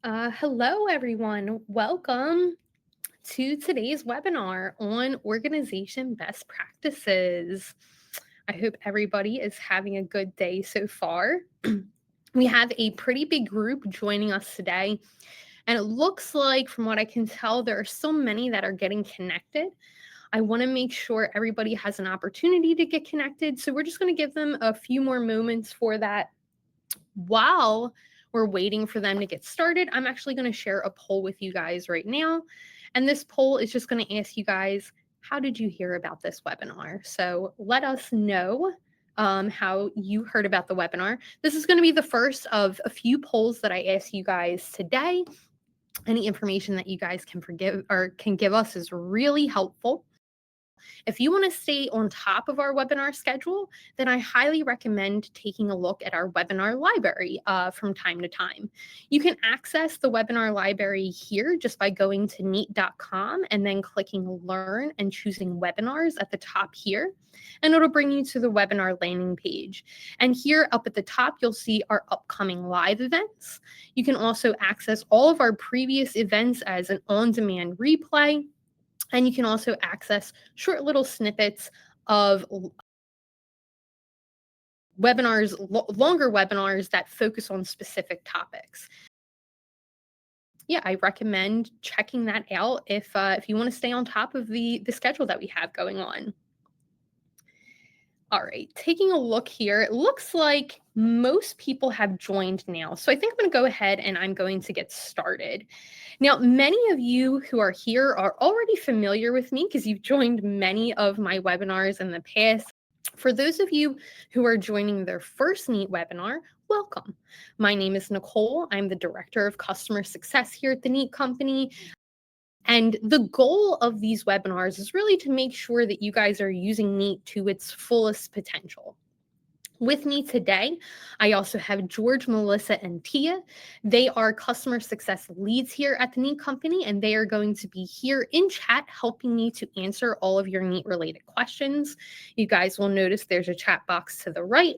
Hello, everyone. Welcome to today's webinar on organization best practices. I hope everybody is having a good day so far. We have a pretty big group joining us today, and it looks like, from what I can tell, there are so many that are getting connected. I want to make sure everybody has an opportunity to get connected, so we're just going to give them a few more moments for that. While we're waiting for them to get started, I'm actually going to share a poll with you guys right now. And this poll is just going to ask you guys, how did you hear about this webinar? So let us know how you heard about the webinar. This is going to be the first of a few polls that I ask you guys today. Any information that you guys can give us is really helpful. If you want to stay on top of our webinar schedule, then I highly recommend taking a look at our webinar library from time to time. You can access the webinar library here just by going to neat.com and then clicking Learn and choosing Webinars at the top here. And it'll bring you to the webinar landing page. And here up at the top, you'll see our upcoming live events. You can also access all of our previous events as an on-demand replay. And you can also access short little snippets of webinars, longer webinars that focus on specific topics. Yeah, I recommend checking that out if you want to stay on top of the schedule that we have going on. All right, taking a look here, it looks like most people have joined now. So I think I'm going to go ahead and I'm going to get started. Now, many of you who are here are already familiar with me because you've joined many of my webinars in the past. For those of you who are joining their first Neat webinar, welcome. My name is Nicole. I'm the Director of Customer Success here at the Neat Company. And the goal of these webinars is really to make sure that you guys are using Neat to its fullest potential. With me today, I also have George, Melissa, and Tia. They are customer success leads here at the Neat Company, and they are going to be here in chat helping me to answer all of your Neat related questions. You guys will notice there's a chat box to the right.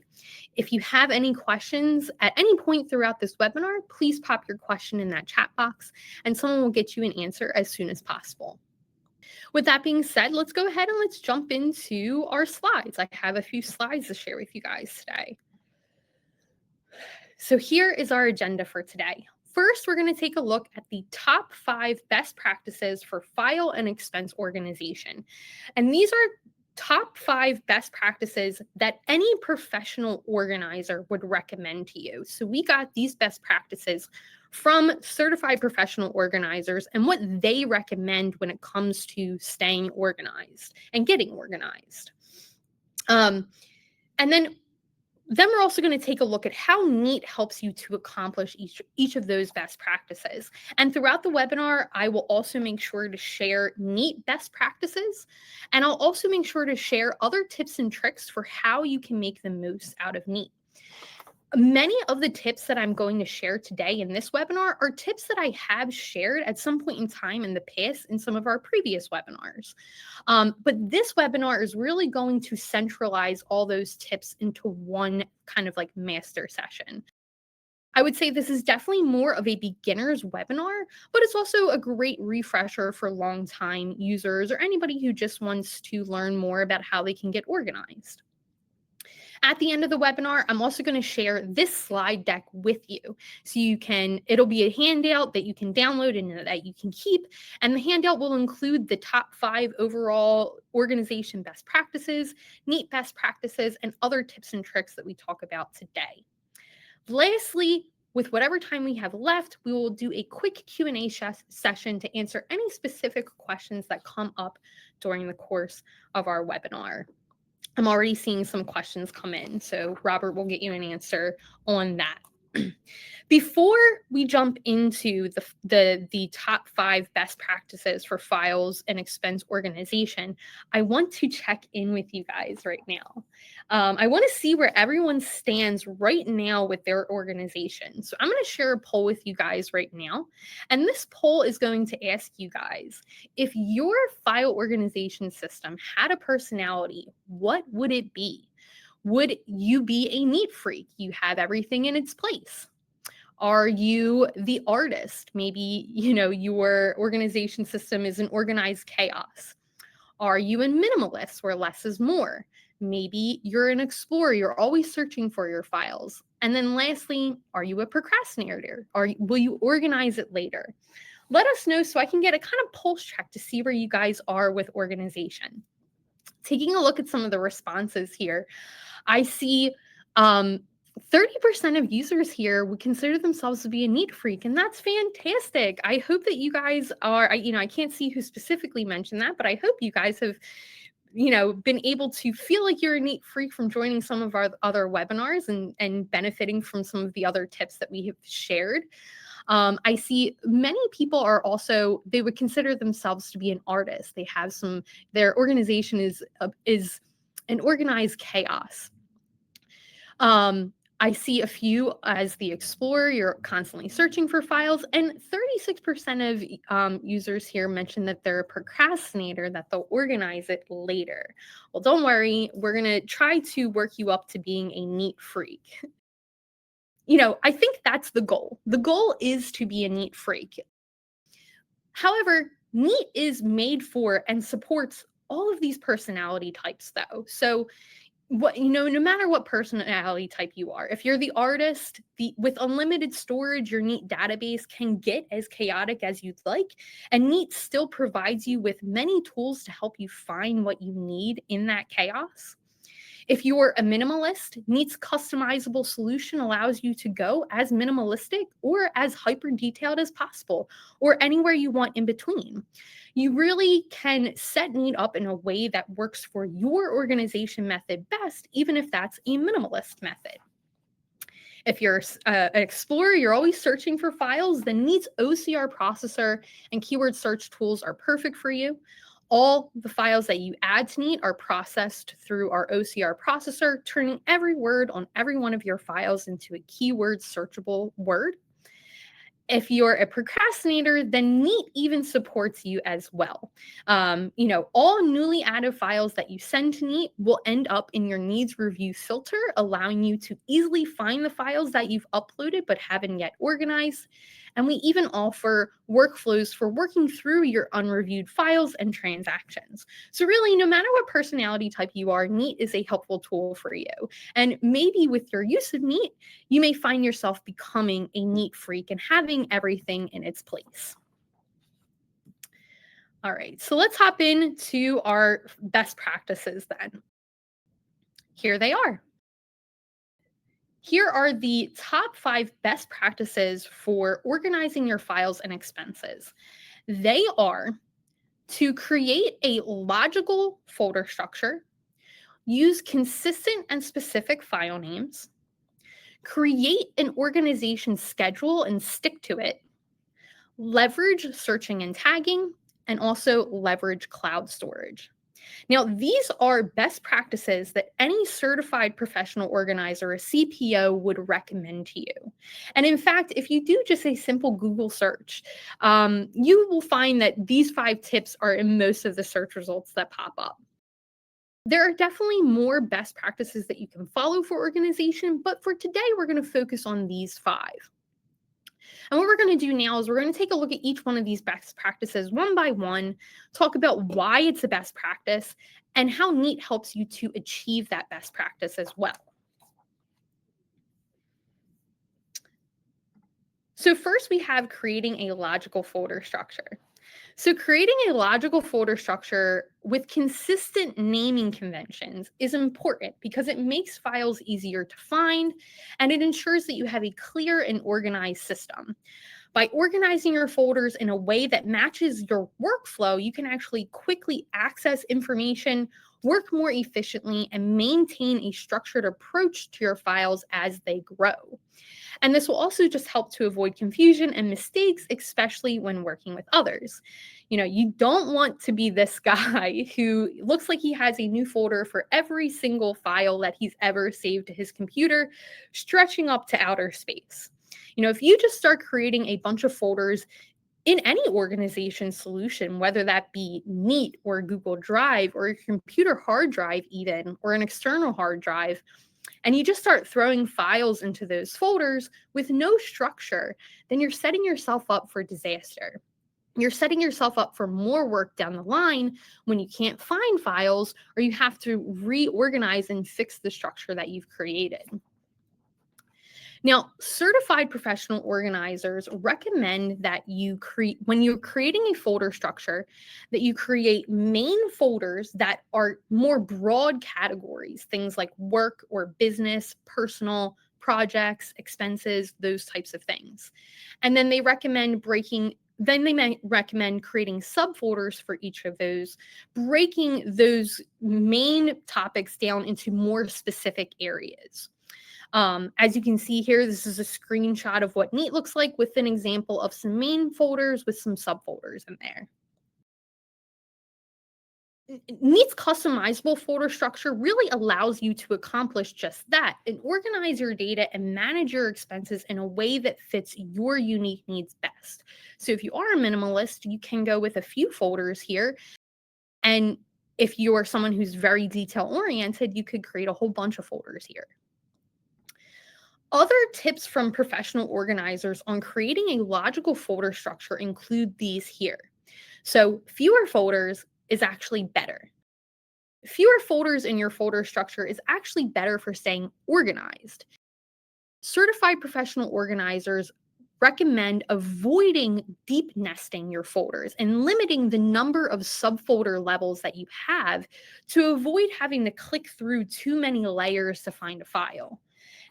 If you have any questions at any point throughout this webinar, please pop your question in that chat box, and someone will get you an answer as soon as possible. With that being said, let's go ahead and let's jump into our slides. I have a few slides to share with you guys today. So here is our agenda for today. First, we're going to take a look at the top 5 best practices for file and expense organization. And these are top 5 best practices that any professional organizer would recommend to you. So we got these best practices from certified professional organizers and what they recommend when it comes to staying organized and getting organized. And then we're also going to take a look at how Neat helps you to accomplish each of those best practices. And throughout the webinar, I will also make sure to share Neat best practices. And I'll also make sure to share other tips and tricks for how you can make the most out of Neat. Many of the tips that I'm going to share today in this webinar are tips that I have shared at some point in time in the past in some of our previous webinars. But this webinar is really going to centralize all those tips into one kind of like master session. I would say this is definitely more of a beginner's webinar, but it's also a great refresher for long-time users or anybody who just wants to learn more about how they can get organized. At the end of the webinar, I'm also going to share this slide deck with you. So it'll be a handout that you can download and that you can keep. And the handout will include the top 5 overall organization best practices, Neat best practices, and other tips and tricks that we talk about today. Lastly, with whatever time we have left, we will do a quick Q&A session to answer any specific questions that come up during the course of our webinar. I'm already seeing some questions come in, so Robert will get you an answer on that. Before we jump into the top 5 best practices for files and expense organization, I want to check in with you guys right now. I want to see where everyone stands right now with their organization. So I'm going to share a poll with you guys right now. And this poll is going to ask you guys, if your file organization system had a personality, what would it be? Would you be a neat freak? You have everything in its place. Are you the artist? Maybe, your organization system is an organized chaos. Are you a minimalist where less is more? Maybe you're an explorer. You're always searching for your files. And then lastly, are you a procrastinator? Will you organize it later? Let us know so I can get a kind of pulse check to see where you guys are with organization. Taking a look at some of the responses here, I see 30% of users here would consider themselves to be a neat freak, and that's fantastic. I hope that you guys are, I can't see who specifically mentioned that, but I hope you guys have, been able to feel like you're a neat freak from joining some of our other webinars and benefiting from some of the other tips that we have shared. I see many people are also, they would consider themselves to be an artist. They have their organization is an organized chaos. I see a few as the explorer. You're constantly searching for files, and 36% of users here mentioned that they're a procrastinator, that they'll organize it later. Well, don't worry. We're going to try to work you up to being a neat freak. I think that's the goal. The goal is to be a neat freak. However, neat is made for and supports all of these personality types, though. So no matter what personality type you are, if you're the artist, with unlimited storage, your neat database can get as chaotic as you'd like, and neat still provides you with many tools to help you find what you need in that chaos. If you're a minimalist, Neat's customizable solution allows you to go as minimalistic or as hyper detailed as possible, or anywhere you want in between. You really can set Neat up in a way that works for your organization method best, even if that's a minimalist method. If you're an explorer, you're always searching for files, then Neat's OCR processor and keyword search tools are perfect for you. All the files that you add to Neat are processed through our OCR processor, turning every word on every one of your files into a keyword searchable word. If you're a procrastinator, then Neat even supports you as well. All newly added files that you send to Neat will end up in your needs review filter, allowing you to easily find the files that you've uploaded but haven't yet organized. And we even offer workflows for working through your unreviewed files and transactions. So really, no matter what personality type you are, Neat is a helpful tool for you. And maybe with your use of Neat, you may find yourself becoming a neat freak and having everything in its place. All right, so let's hop into our best practices then. Here they are. Here are the top 5 best practices for organizing your files and expenses. They are to create a logical folder structure, use consistent and specific file names, create an organization schedule and stick to it, leverage searching and tagging, and also leverage cloud storage. Now, these are best practices that any certified professional organizer, a CPO, would recommend to you. And in fact, if you do just a simple Google search, you will find that these 5 tips are in most of the search results that pop up. There are definitely more best practices that you can follow for organization, but for today, we're going to focus on these 5. And what we're going to do now is we're going to take a look at each one of these best practices one by one, talk about why it's a best practice, and how Neat helps you to achieve that best practice as well. So first, we have creating a logical folder structure. So creating a logical folder structure with consistent naming conventions is important because it makes files easier to find, and it ensures that you have a clear and organized system. By organizing your folders in a way that matches your workflow, you can actually quickly access information, work more efficiently, and maintain a structured approach to your files as they grow. And this will also just help to avoid confusion and mistakes, especially when working with others. You don't want to be this guy who looks like he has a new folder for every single file that he's ever saved to his computer, stretching up to outer space. If you just start creating a bunch of folders in any organization solution, whether that be Neat or Google Drive or a computer hard drive even, or an external hard drive, and you just start throwing files into those folders with no structure, then you're setting yourself up for disaster. You're setting yourself up for more work down the line when you can't find files or you have to reorganize and fix the structure that you've created. Now, certified professional organizers recommend that you create, when you're creating a folder structure, that you create main folders that are more broad categories, things like work or business, personal, projects, expenses, those types of things. And then they recommend creating subfolders for each of those, breaking those main topics down into more specific areas. As you can see here, this is a screenshot of what Neat looks like with an example of some main folders with some subfolders in there. Neat's customizable folder structure really allows you to accomplish just that and organize your data and manage your expenses in a way that fits your unique needs best. So if you are a minimalist, you can go with a few folders here. And if you are someone who's very detail oriented, you could create a whole bunch of folders here. Other tips from professional organizers on creating a logical folder structure include these here. So fewer folders is actually better. Fewer folders in your folder structure is actually better for staying organized. Certified professional organizers recommend avoiding deep nesting your folders and limiting the number of subfolder levels that you have to avoid having to click through too many layers to find a file.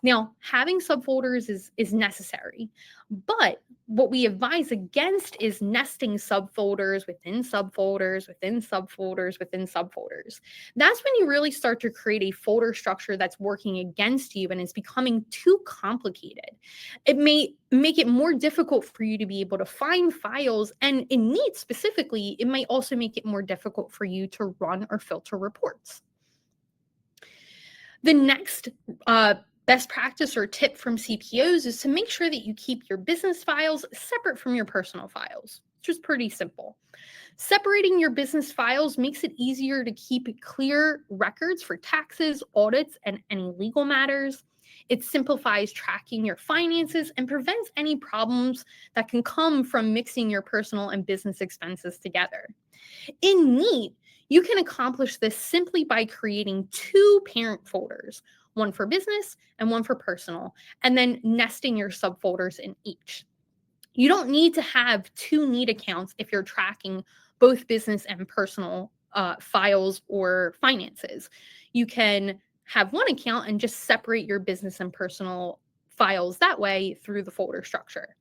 Now, having subfolders is necessary, but what we advise against is nesting subfolders within subfolders within subfolders within subfolders. That's when you really start to create a folder structure that's working against you and is becoming too complicated. It may make it more difficult for you to be able to find files, and in Neat specifically, it might also make it more difficult for you to run or filter reports. The next best practice or tip from CPOs is to make sure that you keep your business files separate from your personal files. It's just pretty simple. Separating your business files makes it easier to keep clear records for taxes, audits, and any legal matters. It simplifies tracking your finances and prevents any problems that can come from mixing your personal and business expenses together. In Neat, you can accomplish this simply by creating two parent folders, one for business and one for personal, and then nesting your subfolders in each. You don't need to have two Neat accounts if you're tracking both business and personal files or finances. You can have one account and just separate your business and personal files that way through the folder structure.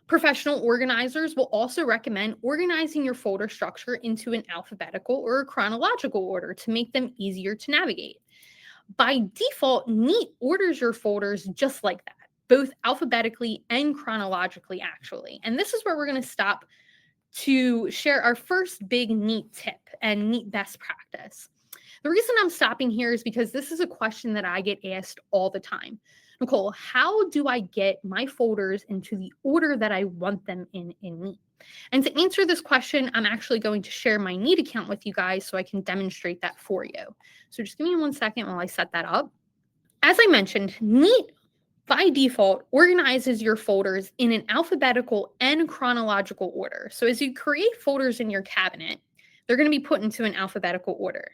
Professional organizers will also recommend organizing your folder structure into an alphabetical or a chronological order to make them easier to navigate. By default, Neat orders your folders just like that, both alphabetically and chronologically, actually. And this is where we're going to stop to share our first big Neat tip and Neat best practice. The reason I'm stopping here is because this is a question that I get asked all the time. Nicole, how do I get my folders into the order that I want them in Neat? And to answer this question, I'm actually going to share my Neat account with you guys so I can demonstrate that for you. So just give me 1 second while I set that up. As I mentioned, Neat by default organizes your folders in an alphabetical and chronological order. So as you create folders in your cabinet, they're going to be put into an alphabetical order.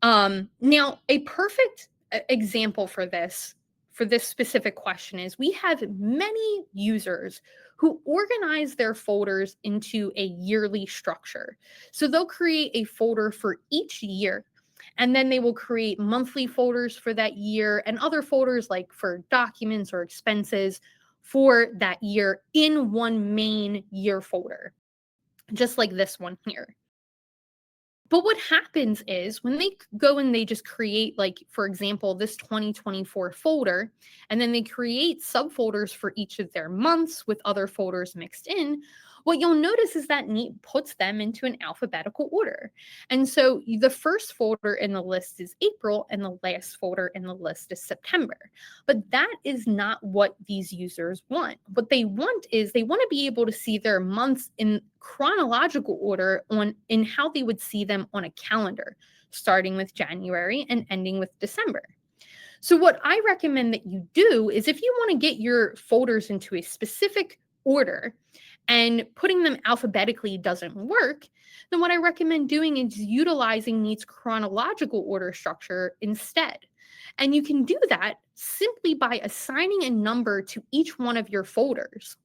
Now, a perfect example for this specific question is we have many users who organize their folders into a yearly structure. So they'll create a folder for each year, and then they will create monthly folders for that year and other folders like for documents or expenses for that year in one main year folder, just like this one here. But what happens is when they go and they just create, like, for example, this 2024 folder, and then they create subfolders for each of their months with other folders mixed in, what you'll notice is that Neat puts them into an alphabetical order. And so the first folder in the list is April and the last folder in the list is September. But that is not what these users want. What they want is they want to be able to see their months in chronological order in how they would see them on a calendar, starting with January and ending with December. So what I recommend that you do is if you want to get your folders into a specific order and putting them alphabetically doesn't work, then what I recommend doing is utilizing Neat's chronological order structure instead. And you can do that simply by assigning a number to each one of your folders.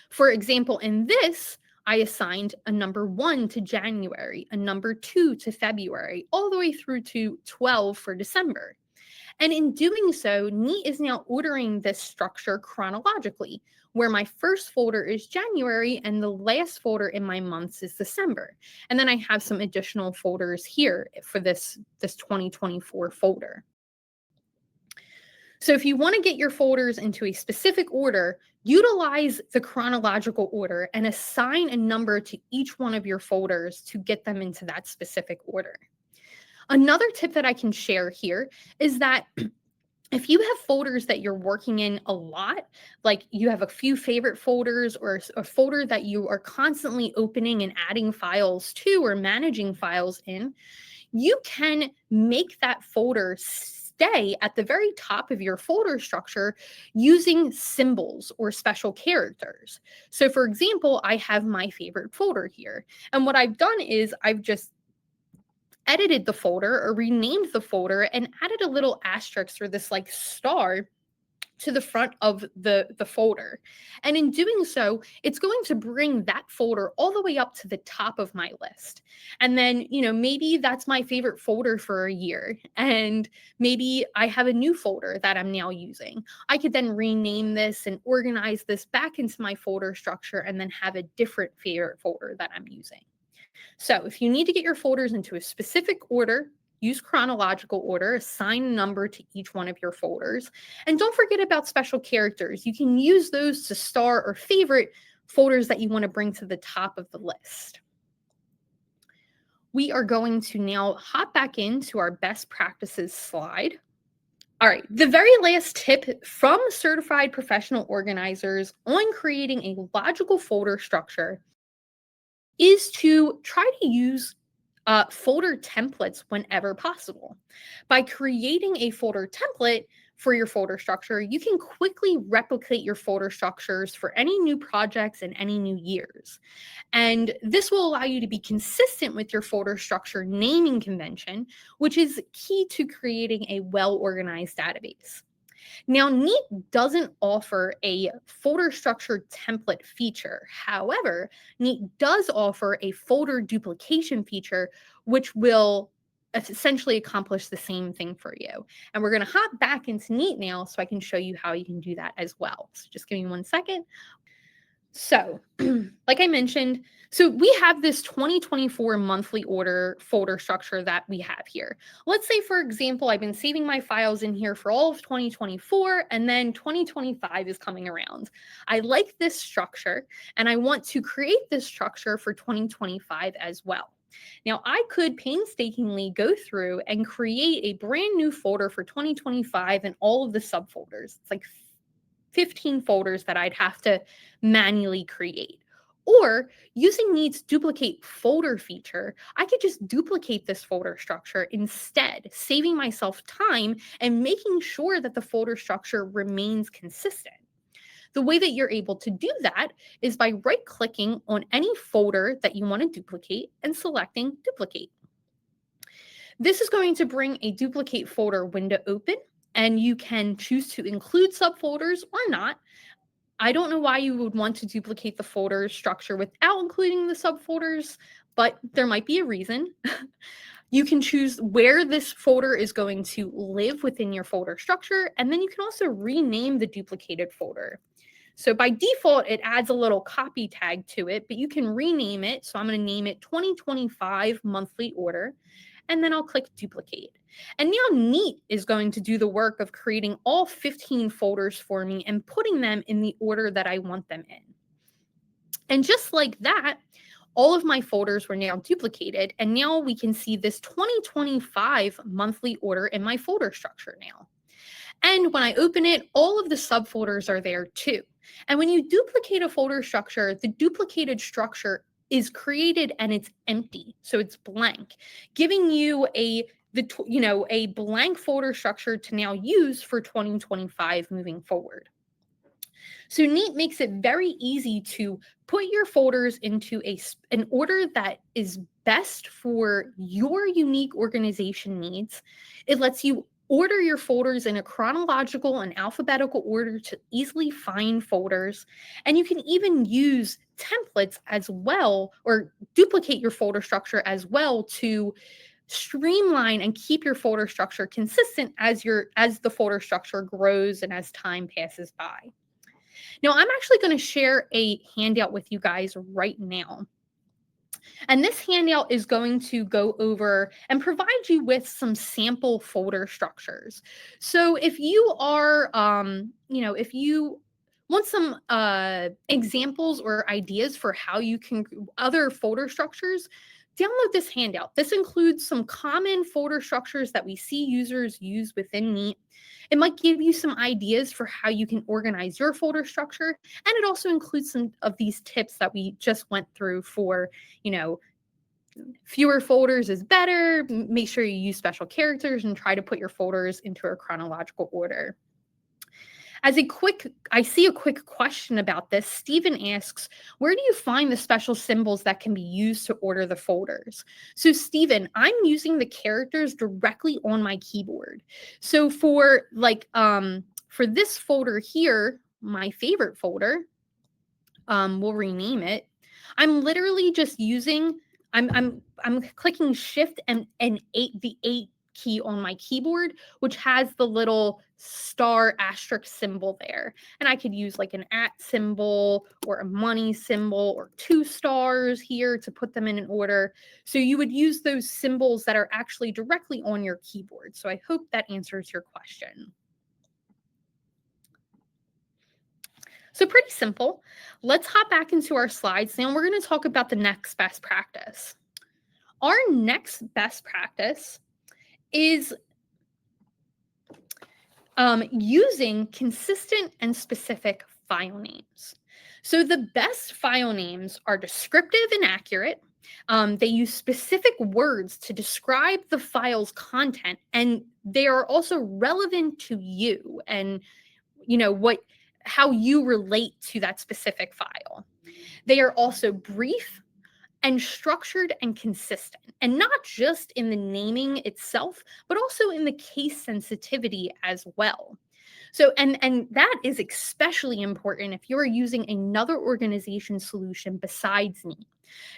For example, in this, I assigned a number 1 to January, a number 2 to February, all the way through to 12 for December. And in doing so, Neat is now ordering this structure chronologically, where my first folder is January and the last folder in my months is December. And then I have some additional folders here for this 2024 folder. So if you want to get your folders into a specific order, utilize the chronological order and assign a number to each one of your folders to get them into that specific order. Another tip that I can share here is that if you have folders that you're working in a lot, like you have a few favorite folders or a folder that you are constantly opening and adding files to or managing files in, you can make that folder stay at the very top of your folder structure using symbols or special characters. So for example, I have my favorite folder here. And what I've done is I've just edited the folder or renamed the folder and added a little asterisk or this like star to the front of the folder. And in doing so, it's going to bring that folder all the way up to the top of my list. And then, maybe that's my favorite folder for a year. And maybe I have a new folder that I'm now using. I could then rename this and organize this back into my folder structure and then have a different favorite folder that I'm using. So if you need to get your folders into a specific order, use chronological order, assign a number to each one of your folders. And don't forget about special characters. You can use those to star or favorite folders that you want to bring to the top of the list. We are going to now hop back into our best practices slide. All right, the very last tip from certified professional organizers on creating a logical folder structure is to try to use folder templates whenever possible. By creating a folder template for your folder structure, you can quickly replicate your folder structures for any new projects and any new years. And this will allow you to be consistent with your folder structure naming convention, which is key to creating a well-organized database. Now, Neat doesn't offer a folder structure template feature. However, Neat does offer a folder duplication feature, which will essentially accomplish the same thing for you. And we're going to hop back into Neat now so I can show you how you can do that as well. So just give me 1 second. So, like I mentioned, so we have this 2024 monthly order folder structure that we have here. Let's say, for example, I've been saving my files in here for all of 2024, and then 2025 is coming around. I like this structure, and I want to create this structure for 2025 as well. Now, I could painstakingly go through and create a brand new folder for 2025 and all of the subfolders. It's like 15 folders that I'd have to manually create. Or using Neat's duplicate folder feature, I could just duplicate this folder structure instead, saving myself time and making sure that the folder structure remains consistent. The way that you're able to do that is by right-clicking on any folder that you want to duplicate and selecting Duplicate. This is going to bring a duplicate folder window open, and you can choose to include subfolders or not. I don't know why you would want to duplicate the folder structure without including the subfolders, but there might be a reason. You can choose where this folder is going to live within your folder structure, and then you can also rename the duplicated folder. So by default, it adds a little copy tag to it, but you can rename it. So I'm going to name it 2025 monthly order, and then I'll click duplicate. And now Neat is going to do the work of creating all 15 folders for me and putting them in the order that I want them in. And just like that, all of my folders were now duplicated. And now we can see this 2025 monthly order in my folder structure now. And when I open it, all of the subfolders are there too. And when you duplicate a folder structure, the duplicated structure is created and it's empty. So it's blank, giving you a blank folder structure to now use for 2025 moving forward. So Neat makes it very easy to put your folders into an order that is best for your unique organization needs. It lets you order your folders in a chronological and alphabetical order to easily find folders. And you can even use templates as well, or duplicate your folder structure as well, to streamline and keep your folder structure consistent as the folder structure grows and as time passes by. Now, I'm actually going to share a handout with you guys right now. And this handout is going to go over and provide you with some sample folder structures. So if you are, if you want some examples or ideas for how you can other folder structures, download this handout. This includes some common folder structures that we see users use within Neat. It might give you some ideas for how you can organize your folder structure. And it also includes some of these tips that we just went through for, fewer folders is better. Make sure you use special characters and try to put your folders into a chronological order. I see a quick question about this. Stephen asks, where do you find the special symbols that can be used to order the folders? So Stephen, I'm using the characters directly on my keyboard. So for this folder here, my favorite folder, we'll rename it. I'm literally just using, I'm clicking Shift and the 8 key on my keyboard, which has the little star asterisk symbol there. And I could use like an @ symbol or a money symbol or 2 stars here to put them in an order. So you would use those symbols that are actually directly on your keyboard. So I hope that answers your question. So pretty simple. Let's hop back into our slides now, and we're going to talk about the next best practice. Our next best practice is using consistent and specific file names. So the best file names are descriptive and accurate. They use specific words to describe the file's content, and they are also relevant to you and how you relate to that specific file. They are also brief and structured and consistent, and not just in the naming itself, but also in the case sensitivity as well. So, and that is especially important if you're using another organization solution besides Neat.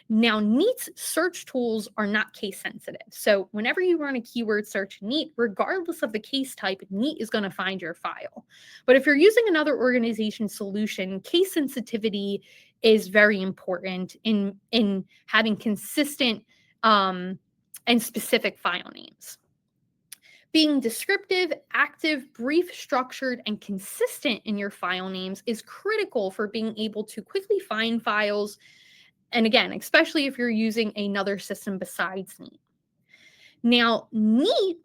Now, Neat's search tools are not case sensitive. So whenever you run a keyword search in Neat, regardless of the case type, Neat is going to find your file. But if you're using another organization solution, case sensitivity is very important in having consistent and specific file names. Being descriptive, active, brief, structured, and consistent in your file names is critical for being able to quickly find files. And again, especially if you're using another system besides Neat. Now, Neat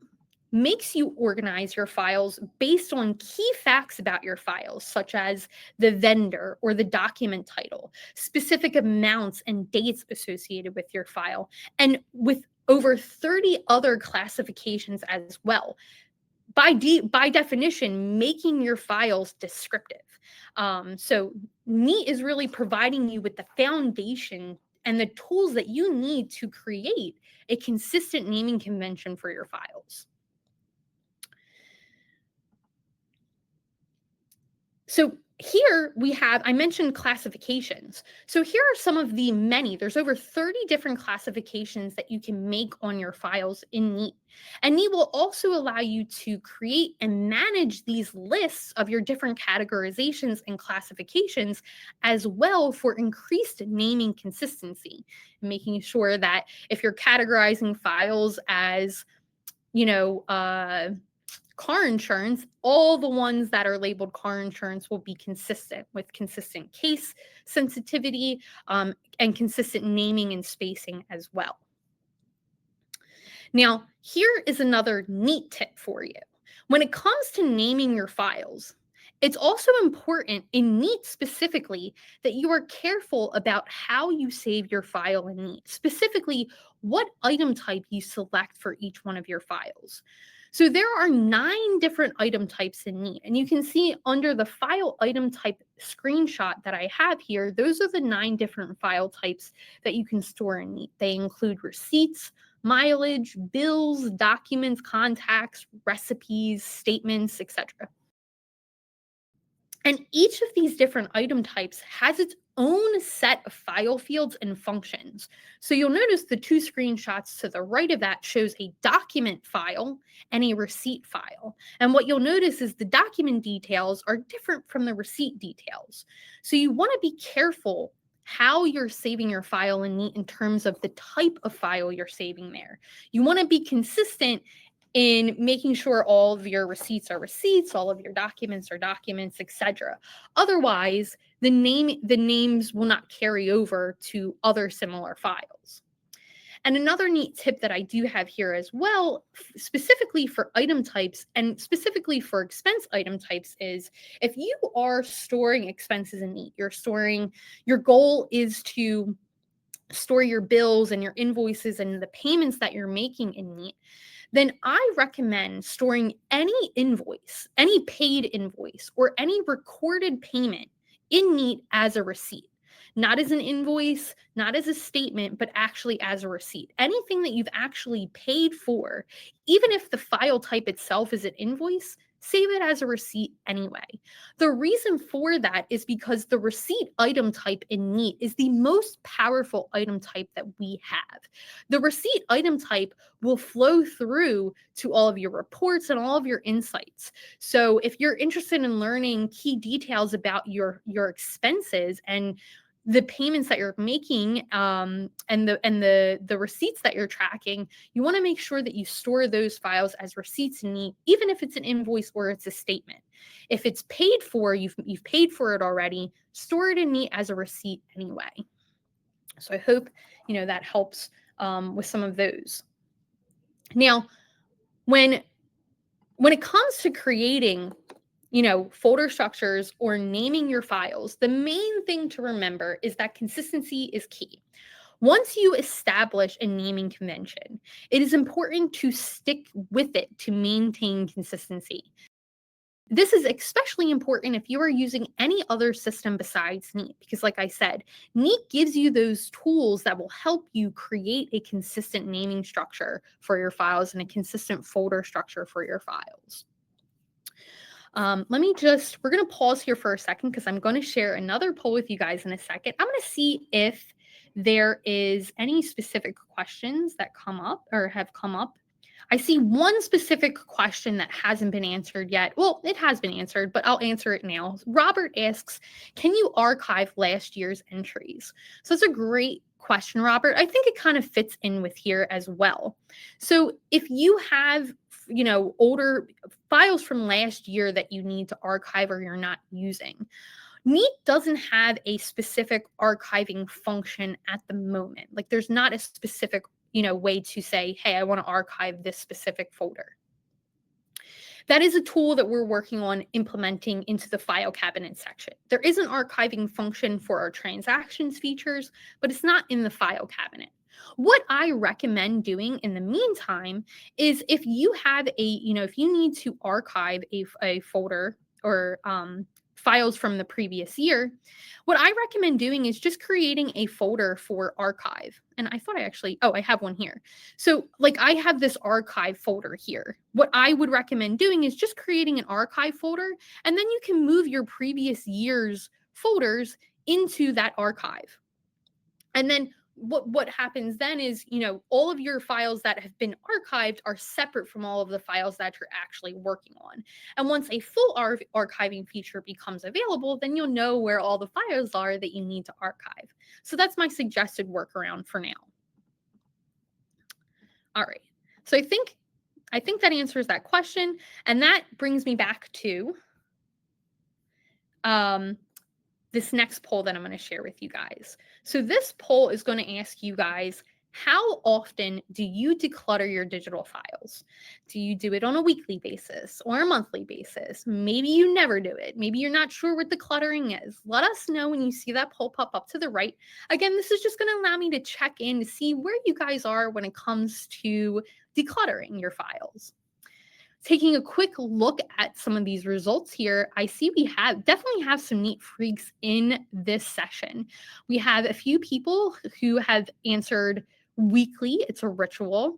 makes you organize your files based on key facts about your files, such as the vendor or the document title, specific amounts and dates associated with your file, and with over 30 other classifications as well. By definition, making your files descriptive. So Neat is really providing you with the foundation and the tools that you need to create a consistent naming convention for your files. So here we have, I mentioned classifications. So here are some of the many, there's over 30 different classifications that you can make on your files in Neat. And Neat will also allow you to create and manage these lists of your different categorizations and classifications as well for increased naming consistency, making sure that if you're categorizing files as, car insurance, all the ones that are labeled car insurance will be consistent with consistent case sensitivity and consistent naming and spacing as well. Now, here is another neat tip for you. When it comes to naming your files, it's also important in Neat specifically that you are careful about how you save your file in Neat, specifically what item type you select for each one of your files. So there are 9 different item types in Neat, and you can see under the file item type screenshot that I have here, those are the 9 different file types that you can store in Neat. They include receipts, mileage, bills, documents, contacts, recipes, statements, etc. And each of these different item types has its own set of file fields and functions. So you'll notice the 2 screenshots to the right of that shows a document file and a receipt file. And what you'll notice is the document details are different from the receipt details. So you want to be careful how you're saving your file in Neat in terms of the type of file you're saving there. You want to be consistent in making sure all of your receipts are receipts, all of your documents are documents, etc. Otherwise, the names will not carry over to other similar files. And another neat tip that I do have here as well, specifically for item types and specifically for expense item types, is if you are storing expenses in Neat, your goal is to store your bills and your invoices and the payments that you're making in Neat, then I recommend storing any invoice, any paid invoice, or any recorded payment in Neat as a receipt. Not as an invoice, not as a statement, but actually as a receipt. Anything that you've actually paid for, even if the file type itself is an invoice, save it as a receipt anyway. The reason for that is because the receipt item type in Neat is the most powerful item type that we have. The receipt item type will flow through to all of your reports and all of your insights. So if you're interested in learning key details about your expenses and the payments that you're making and the receipts that you're tracking, you want to make sure that you store those files as receipts in Neat, even if it's an invoice or it's a statement. If it's paid for, you've paid for it already, store it in Neat as a receipt anyway. So I hope that helps with some of those. Now, when it comes to creating folder structures or naming your files, the main thing to remember is that consistency is key. Once you establish a naming convention, it is important to stick with it to maintain consistency. This is especially important if you are using any other system besides Neat, because like I said, Neat gives you those tools that will help you create a consistent naming structure for your files and a consistent folder structure for your files. We're going to pause here for a second because I'm going to share another poll with you guys in a second. I'm going to see if there is any specific questions that come up or have come up. I see one specific question that hasn't been answered yet. Well, it has been answered, but I'll answer it now. Robert asks, can you archive last year's entries? So it's a great question, Robert. I think it kind of fits in with here as well. So if you have older files from last year that you need to archive or you're not using, Neat doesn't have a specific archiving function at the moment. Like there's not a specific way to say, hey, I want to archive this specific folder. That is a tool that we're working on implementing into the file cabinet section. There is an archiving function for our transactions features, but it's not in the file cabinet. What I recommend doing in the meantime is if you have if you need to archive a folder or files from the previous year, what I recommend doing is just creating a folder for archive. And I thought I have one here. So like I have this archive folder here. What I would recommend doing is just creating an archive folder, and then you can move your previous year's folders into that archive. And then what happens then is, all of your files that have been archived are separate from all of the files that you're actually working on. And once a full archiving feature becomes available, then you'll know where all the files are that you need to archive. So that's my suggested workaround for now. All right. So I think I think that answers that question. And that brings me back to this next poll that I'm going to share with you guys. So this poll is going to ask you guys, how often do you declutter your digital files? Do you do it on a weekly basis or a monthly basis? Maybe you never do it. Maybe you're not sure what decluttering is. Let us know when you see that poll pop up to the right. Again, this is just going to allow me to check in to see where you guys are when it comes to decluttering your files. Taking a quick look at some of these results here, I see we definitely have some neat freaks in this session. We have a few people who have answered weekly. It's a ritual.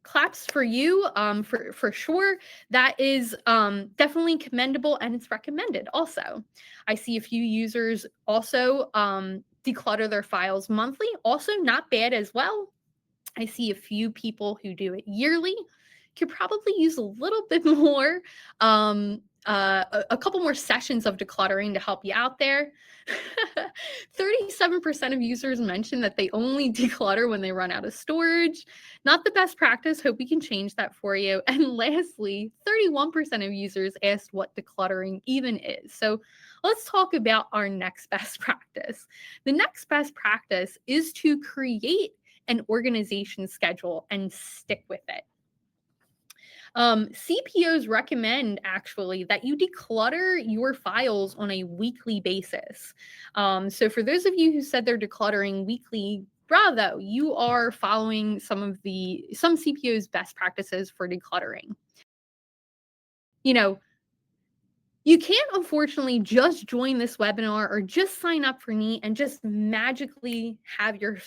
Claps for you, for sure. That is definitely commendable, and it's recommended also. I see a few users also declutter their files monthly. Also not bad as well. I see a few people who do it yearly. Could probably use a little bit more, a couple more sessions of decluttering to help you out there. 37% of users mentioned that they only declutter when they run out of storage. Not the best practice. Hope we can change that for you. And lastly, 31% of users asked what decluttering even is. So let's talk about our next best practice. The next best practice is to create an organization schedule and stick with it. CPOs recommend actually that you declutter your files on a weekly basis. So for those of you who said they're decluttering weekly, bravo, you are following some CPOs' best practices for decluttering. You know, you can't unfortunately just join this webinar or just sign up for Neat and just magically have your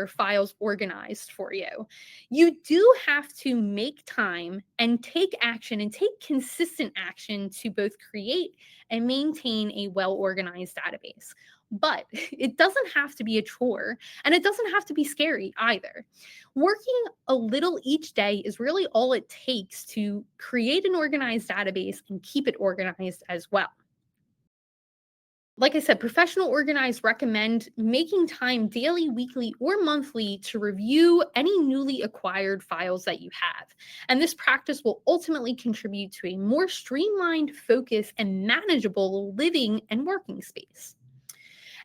files organized for you. You do have to make time and take action and take consistent action to both create and maintain a well-organized database. But it doesn't have to be a chore, and it doesn't have to be scary either. Working a little each day is really all it takes to create an organized database and keep it organized as well. Like I said, professional organizers recommend making time daily, weekly, or monthly to review any newly acquired files that you have. And this practice will ultimately contribute to a more streamlined, focused, and manageable living and working space.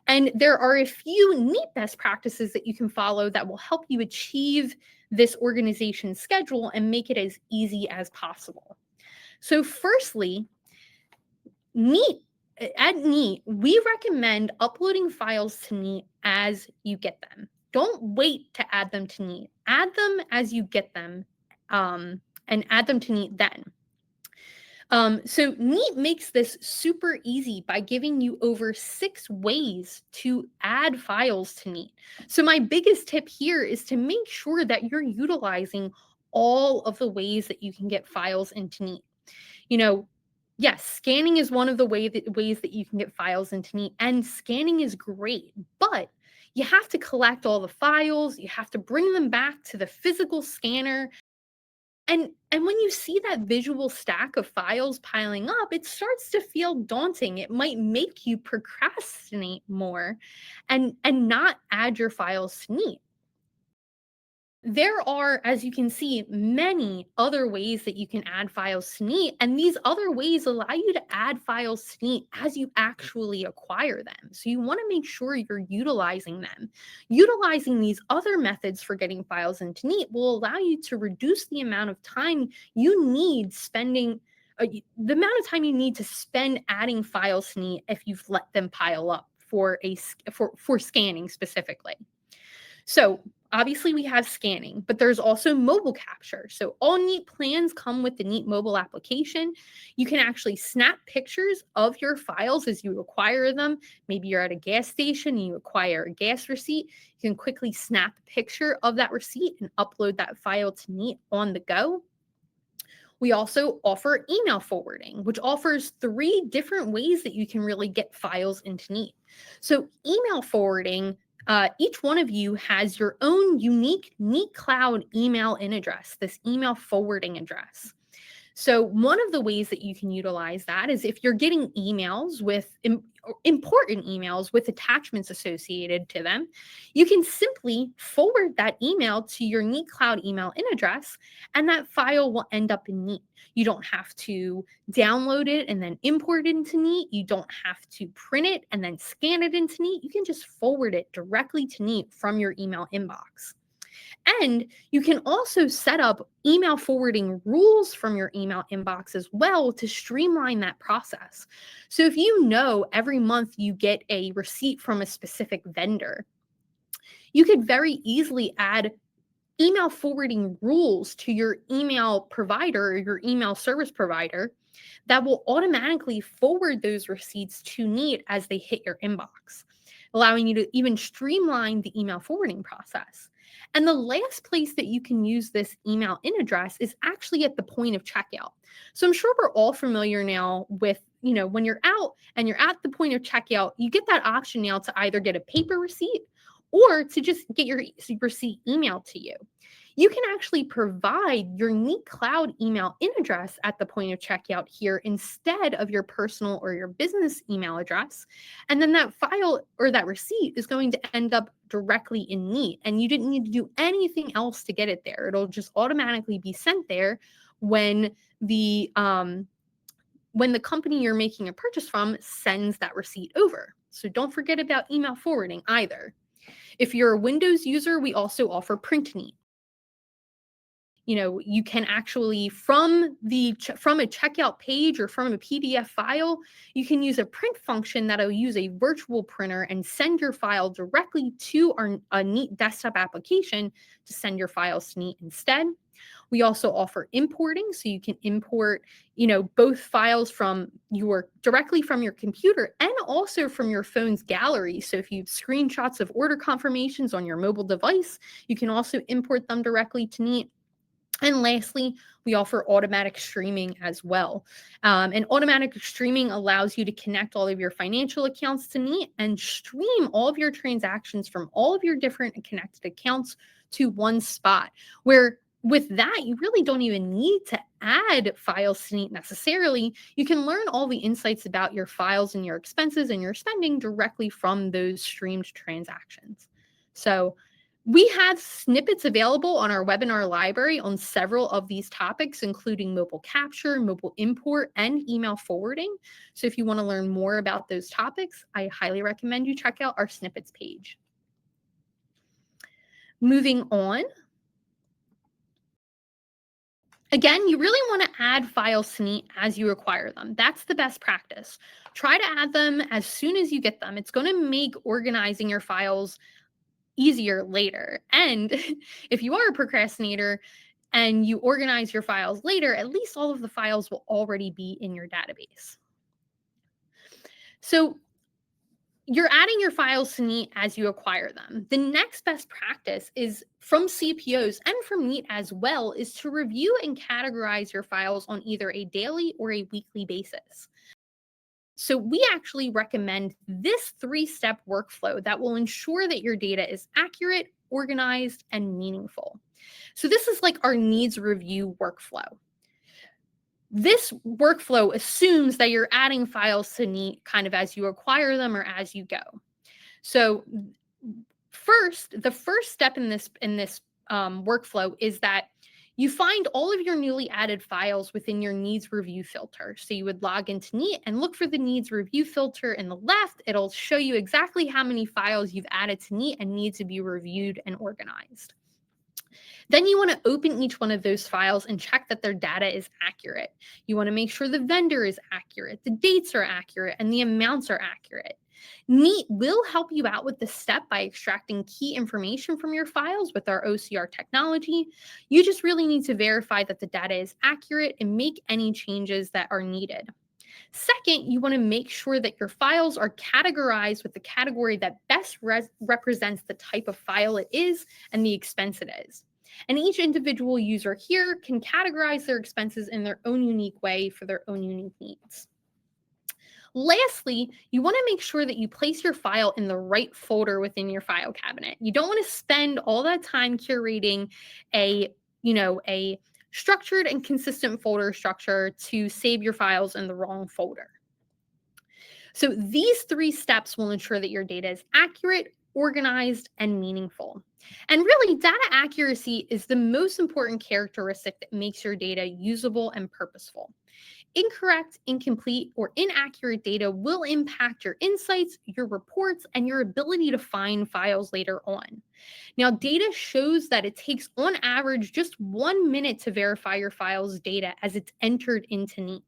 And there are a few neat best practices that you can follow that will help you achieve this organization schedule and make it as easy as possible. So firstly, at Neat, we recommend uploading files to Neat as you get them. Don't wait to add them to Neat. Add them as you get them, and add them to Neat then. So Neat makes this super easy by giving you over 6 ways to add files to Neat. So my biggest tip here is to make sure that you're utilizing all of the ways that you can get files into Neat. Yes, scanning is one of the ways that you can get files into Neat, and scanning is great, but you have to collect all the files, you have to bring them back to the physical scanner. And when you see that visual stack of files piling up, it starts to feel daunting. It might make you procrastinate more and not add your files to Neat. There are, as you can see, many other ways that you can add files to Neat, and these other ways allow you to add files to Neat as you actually acquire them. So you want to make sure you're utilizing them. Utilizing these other methods for getting files into Neat will allow you to reduce the amount of time you need the amount of time you need to spend adding files to Neat if you've let them pile up for scanning specifically. So obviously we have scanning, but there's also mobile capture. So all Neat plans come with the Neat mobile application. You can actually snap pictures of your files as you acquire them. Maybe you're at a gas station and you acquire a gas receipt. You can quickly snap a picture of that receipt and upload that file to Neat on the go. We also offer email forwarding, which offers 3 different ways that you can really get files into Neat. So email forwarding, each one of you has your own unique Neat Cloud email in address, this email forwarding address. So one of the ways that you can utilize that is if you're getting emails with important emails with attachments associated to them, you can simply forward that email to your Neat Cloud email in address, and that file will end up in Neat. You don't have to download it and then import it into Neat. You don't have to print it and then scan it into Neat. You can just forward it directly to Neat from your email inbox. And you can also set up email forwarding rules from your email inbox as well to streamline that process. So if you know every month you get a receipt from a specific vendor, you could very easily add email forwarding rules to your email provider or your email service provider that will automatically forward those receipts to Neat as they hit your inbox, allowing you to even streamline the email forwarding process. And the last place that you can use this email in address is actually at the point of checkout. So I'm sure we're all familiar now with, when you're out and you're at the point of checkout, you get that option now to either get a paper receipt or to just get your receipt emailed to you. You can actually provide your Neat Cloud email in address at the point of checkout here instead of your personal or your business email address. And then that file or that receipt is going to end up directly in Neat. And you didn't need to do anything else to get it there. It'll just automatically be sent there when the company you're making a purchase from sends that receipt over. So don't forget about email forwarding either. If you're a Windows user, we also offer Print Neat. You can actually from a checkout page or from a PDF file, you can use a print function that'll use a virtual printer and send your file directly to a Neat desktop application to send your files to Neat instead. We also offer importing, so you can import, both files directly from your computer and also from your phone's gallery. So if you have screenshots of order confirmations on your mobile device, you can also import them directly to Neat. And lastly, we offer automatic streaming as well. And automatic streaming allows you to connect all of your financial accounts to Neat and stream all of your transactions from all of your different connected accounts to one spot, where with that, you really don't even need to add files to Neat necessarily. You can learn all the insights about your files and your expenses and your spending directly from those streamed transactions. So we have snippets available on our webinar library on several of these topics, including mobile capture, mobile import, and email forwarding. So if you want to learn more about those topics, I highly recommend you check out our snippets page. Moving on. Again, you really want to add files to Neat as you acquire them. That's the best practice. Try to add them as soon as you get them. It's going to make organizing your files easier later. And if you are a procrastinator and you organize your files later, at least all of the files will already be in your database. So you're adding your files to Neat as you acquire them. The next best practice is from CPOs and from Neat as well is to review and categorize your files on either a daily or a weekly basis. So we actually recommend this 3-step workflow that will ensure that your data is accurate, organized, and meaningful. So this is like our needs review workflow. This workflow assumes that you're adding files to Neat kind of as you acquire them or as you go. So the first step in this workflow is that you find all of your newly added files within your needs review filter. So you would log into Neat and look for the needs review filter in the left. It'll show you exactly how many files you've added to Neat and need to be reviewed and organized. Then you want to open each one of those files and check that their data is accurate. You want to make sure the vendor is accurate, the dates are accurate, and the amounts are accurate. Neat will help you out with this step by extracting key information from your files with our OCR technology. You just really need to verify that the data is accurate and make any changes that are needed. Second, you want to make sure that your files are categorized with the category that best represents the type of file it is and the expense it is. And each individual user here can categorize their expenses in their own unique way for their own unique needs. Lastly, you want to make sure that you place your file in the right folder within your file cabinet. You don't want to spend all that time curating a structured and consistent folder structure to save your files in the wrong folder. So these 3 steps will ensure that your data is accurate, organized, and meaningful. And really, data accuracy is the most important characteristic that makes your data usable and purposeful. Incorrect, incomplete, or inaccurate data will impact your insights, your reports, and your ability to find files later on. Now, data shows that it takes, on average, just 1 minute to verify your file's data as it's entered into Neat.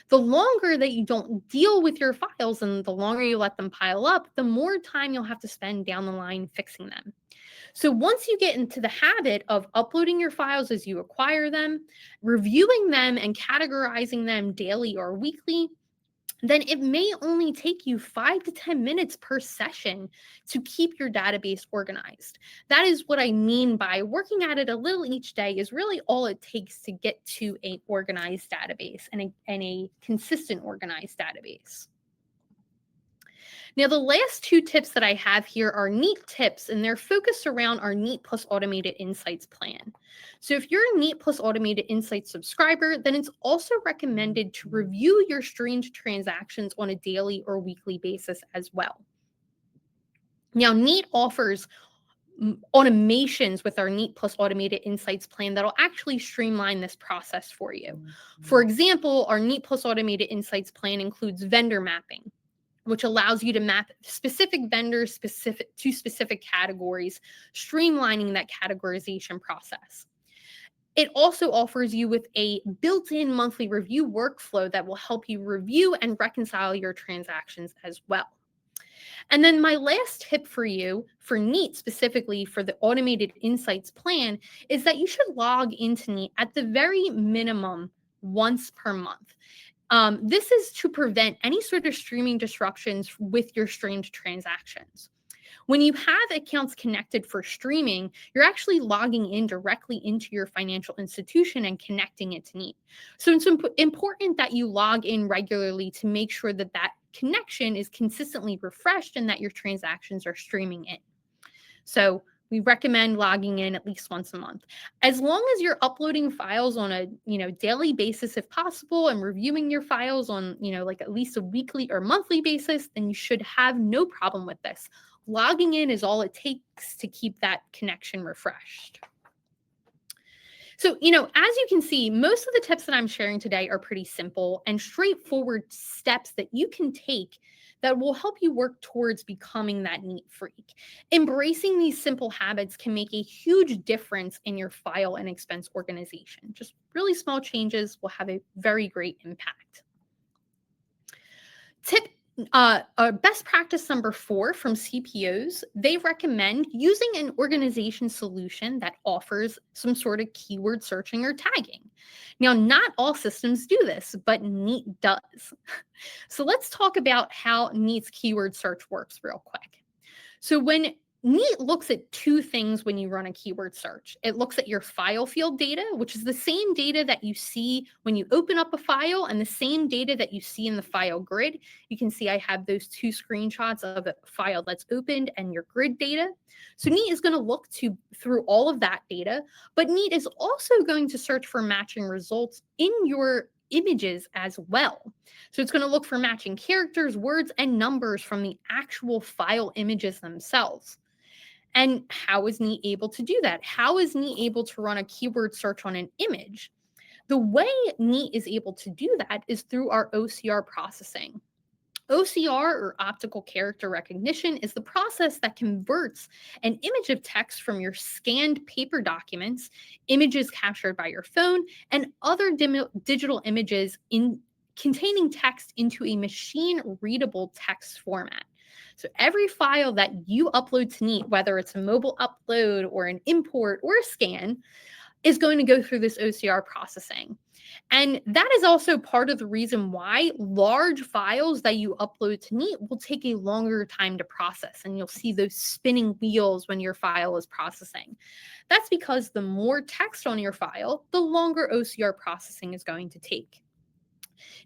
The longer that you don't deal with your files and the longer you let them pile up, the more time you'll have to spend down the line fixing them. So once you get into the habit of uploading your files as you acquire them, reviewing them and categorizing them daily or weekly, then it may only take you 5 to 10 minutes per session to keep your database organized. That is what I mean by working at it a little each day is really all it takes to get to an organized database and a consistent organized database. Now, the last 2 tips that I have here are Neat tips, and they're focused around our Neat Plus Automated Insights plan. So if you're a Neat Plus Automated Insights subscriber, then it's also recommended to review your streamed transactions on a daily or weekly basis as well. Now, Neat offers automations with our Neat Plus Automated Insights plan that'll actually streamline this process for you. For example, our Neat Plus Automated Insights plan includes vendor mapping, which allows you to map specific vendors to specific categories, streamlining that categorization process. It also offers you with a built-in monthly review workflow that will help you review and reconcile your transactions as well. And then my last tip for you, for Neat specifically for the Automated Insights plan, is that you should log into Neat at the very minimum once per month. This is to prevent any sort of streaming disruptions with your streamed transactions. When you have accounts connected for streaming, you're actually logging in directly into your financial institution and connecting it to Neat. So it's important that you log in regularly to make sure that that connection is consistently refreshed and that your transactions are streaming in. So we recommend logging in at least once a month. As long as you're uploading files on a, daily basis if possible and reviewing your files on, like at least a weekly or monthly basis, then you should have no problem with this. Logging in is all it takes to keep that connection refreshed. So, as you can see, most of the tips that I'm sharing today are pretty simple and straightforward steps that you can take that will help you work towards becoming that Neat freak. Embracing these simple habits can make a huge difference in your file and expense organization. Just really small changes will have a very great impact. Best practice number 4 from CPOs, they recommend using an organization solution that offers some sort of keyword searching or tagging. Now, not all systems do this, but Neat does. So let's talk about how Neat's keyword search works real quick. So when Neat looks at 2 things when you run a keyword search. It looks at your file field data, which is the same data that you see when you open up a file and the same data that you see in the file grid. You can see I have those 2 screenshots of a file that's opened and your grid data. So Neat is going to look through all of that data, but Neat is also going to search for matching results in your images as well. So it's going to look for matching characters, words, and numbers from the actual file images themselves. And how is Neat able to do that? How is Neat able to run a keyword search on an image? The way Neat is able to do that is through our OCR processing. OCR, or optical character recognition, is the process that converts an image of text from your scanned paper documents, images captured by your phone, and other digital images containing text into a machine-readable text format. So every file that you upload to Neat, whether it's a mobile upload or an import or a scan, is going to go through this OCR processing. And that is also part of the reason why large files that you upload to Neat will take a longer time to process. And you'll see those spinning wheels when your file is processing. That's because the more text on your file, the longer OCR processing is going to take.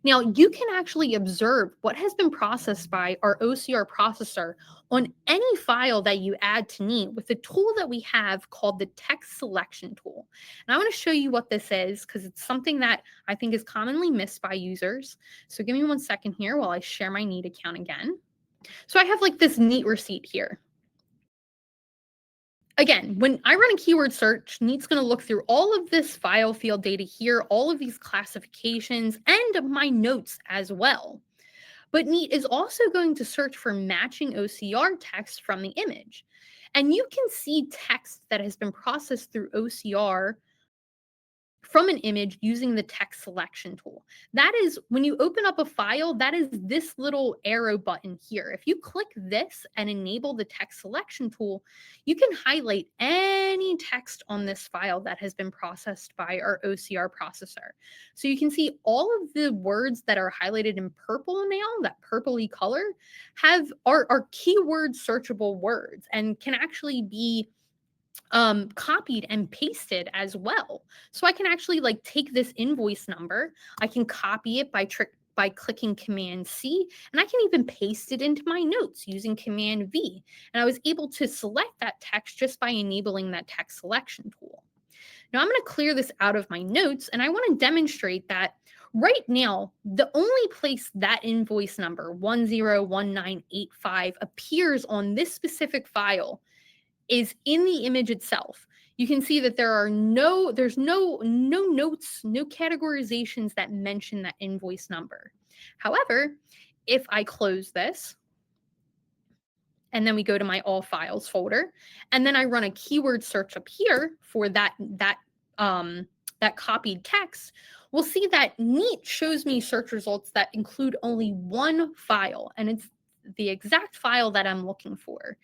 Now, you can actually observe what has been processed by our OCR processor on any file that you add to Neat with a tool that we have called the text selection tool. And I want to show you what this is because it's something that I think is commonly missed by users. So give me 1 second here while I share my Neat account again. So I have like this Neat receipt here. Again, when I run a keyword search, Neat's going to look through all of this file field data here, all of these classifications, and my notes as well. But Neat is also going to search for matching OCR text from the image. And you can see text that has been processed through OCR from an image using the text selection tool. That is, when you open up a file, that is this little arrow button here. If you click this and enable the text selection tool, you can highlight any text on this file that has been processed by our OCR processor. So you can see all of the words that are highlighted in purple now, that purpley color, are keyword searchable words and can actually be copied and pasted as well. So I can actually like take this invoice number, I can copy it by clicking Command C, and I can even paste it into my notes using Command V. And I was able to select that text just by enabling that text selection tool. Now I'm going to clear this out of my notes, and I want to demonstrate that right now, the only place that invoice number 101985 appears on this specific file is in the image itself. You can see that there's no notes, no categorizations that mention that invoice number. However, if I close this, and then we go to my all files folder, and then I run a keyword search up here for that copied text, we'll see that Neat shows me search results that include only one file, and it's the exact file that I'm looking for.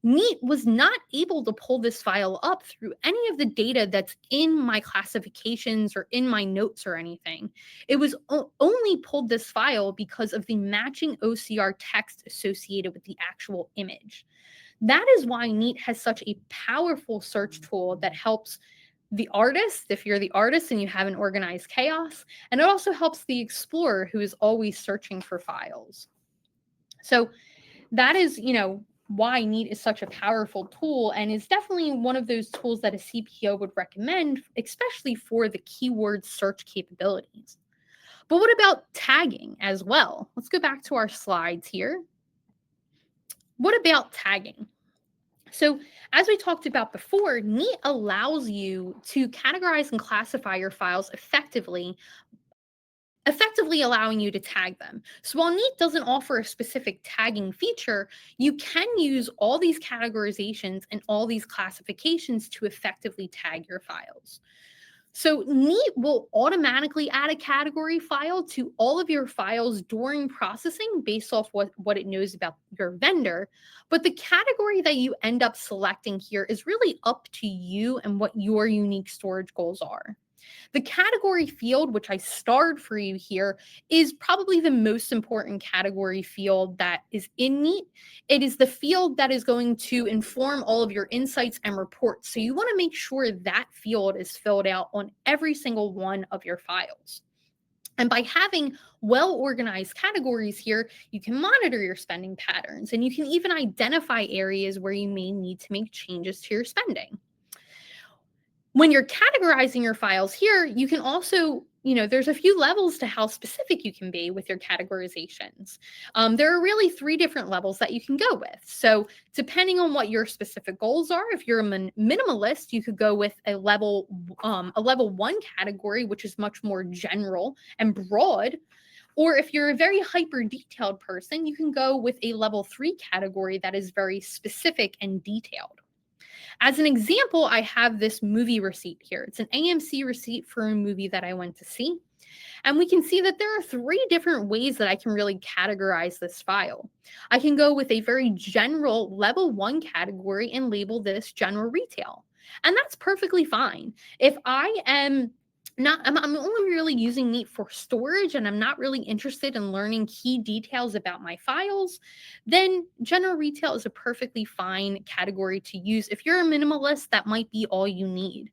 Neat was not able to pull this file up through any of the data that's in my classifications or in my notes or anything. It was only pulled this file because of the matching OCR text associated with the actual image. That is why Neat has such a powerful search tool that helps the artist, if you're the artist and you have an organized chaos, and it also helps the explorer who is always searching for files. So that is, why Neat is such a powerful tool and is definitely one of those tools that a CPO would recommend, especially for the keyword search capabilities. But what about tagging as well? Let's go back to our slides here. What about tagging? So as we talked about before, Neat allows you to categorize and classify your files effectively allowing you to tag them. So while Neat doesn't offer a specific tagging feature, you can use all these categorizations and all these classifications to effectively tag your files. So Neat will automatically add a category file to all of your files during processing based off what it knows about your vendor. But the category that you end up selecting here is really up to you and what your unique storage goals are. The category field, which I starred for you here, is probably the most important category field that is in Neat. It is the field that is going to inform all of your insights and reports. So you want to make sure that field is filled out on every single one of your files. And by having well-organized categories here, you can monitor your spending patterns, and you can even identify areas where you may need to make changes to your spending. When you're categorizing your files here, you can also, there's a few levels to how specific you can be with your categorizations. There are really 3 different levels that you can go with. So depending on what your specific goals are, if you're a minimalist, you could go with a level 1 category, which is much more general and broad. Or if you're a very hyper detailed person, you can go with a level 3 category that is very specific and detailed. As an example, I have this movie receipt here. It's an AMC receipt for a movie that I went to see. And we can see that there are 3 different ways that I can really categorize this file. I can go with a very general level 1 category and label this general retail. And that's perfectly fine. If I am I'm only really using Neat for storage and I'm not really interested in learning key details about my files, then general retail is a perfectly fine category to use. If you're a minimalist, that might be all you need.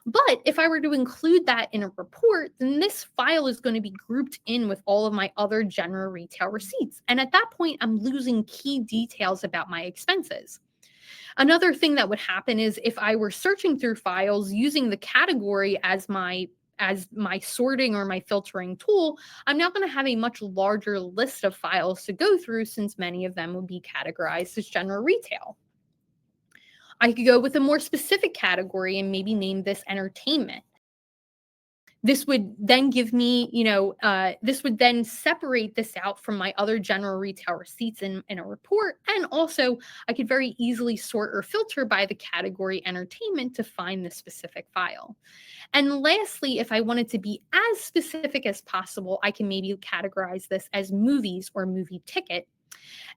But if I were to include that in a report, then this file is going to be grouped in with all of my other general retail receipts. And at that point, I'm losing key details about my expenses. Another thing that would happen is if I were searching through files using the category as my sorting or my filtering tool, I'm now going to have a much larger list of files to go through since many of them would be categorized as general retail. I could go with a more specific category and maybe name this entertainment. This would then give me, this would then separate this out from my other general retail receipts in a report. And also, I could very easily sort or filter by the category entertainment to find the specific file. And lastly, if I wanted to be as specific as possible, I can maybe categorize this as movies or movie ticket.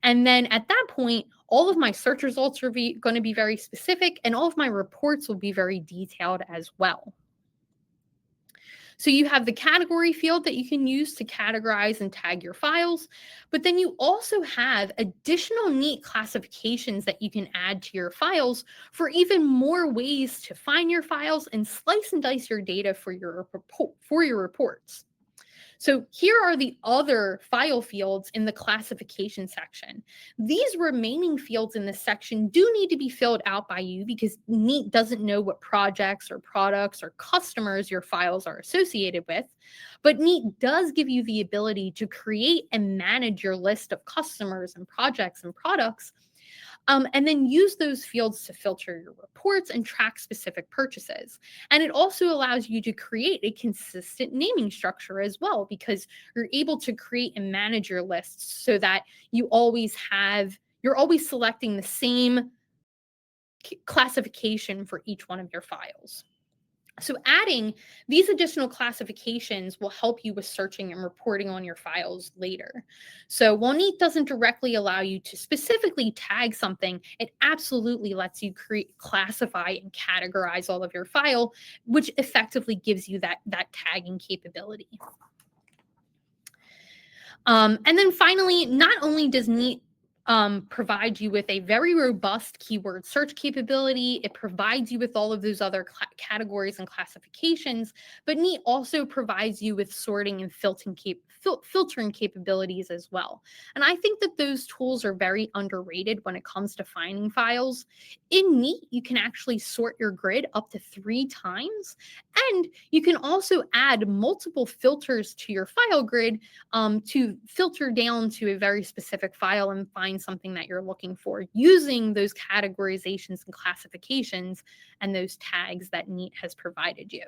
And then at that point, all of my search results are going to be very specific, and all of my reports will be very detailed as well. So you have the category field that you can use to categorize and tag your files, but then you also have additional neat classifications that you can add to your files for even more ways to find your files and slice and dice your data for your reports. So here are the other file fields in the classification section. These remaining fields in this section do need to be filled out by you because Neat doesn't know what projects or products or customers your files are associated with. But Neat does give you the ability to create and manage your list of customers and projects and products, and then use those fields to filter your reports and track specific purchases. And it also allows you to create a consistent naming structure as well, because you're able to create and manage your lists so that you're always selecting the same classification for each one of your files. So adding these additional classifications will help you with searching and reporting on your files later. So while Neat doesn't directly allow you to specifically tag something, it absolutely lets you classify and categorize all of your file, which effectively gives you that tagging capability. And then finally, not only does Neat provide you with a very robust keyword search capability, it provides you with all of those other categories and classifications, but Neat also provides you with sorting and filtering capabilities as well. And I think that those tools are very underrated when it comes to finding files. In Neat, you can actually sort your grid up to 3 times, and you can also add multiple filters to your file grid to filter down to a very specific file and find something that you're looking for using those categorizations and classifications and those tags that Neat has provided you.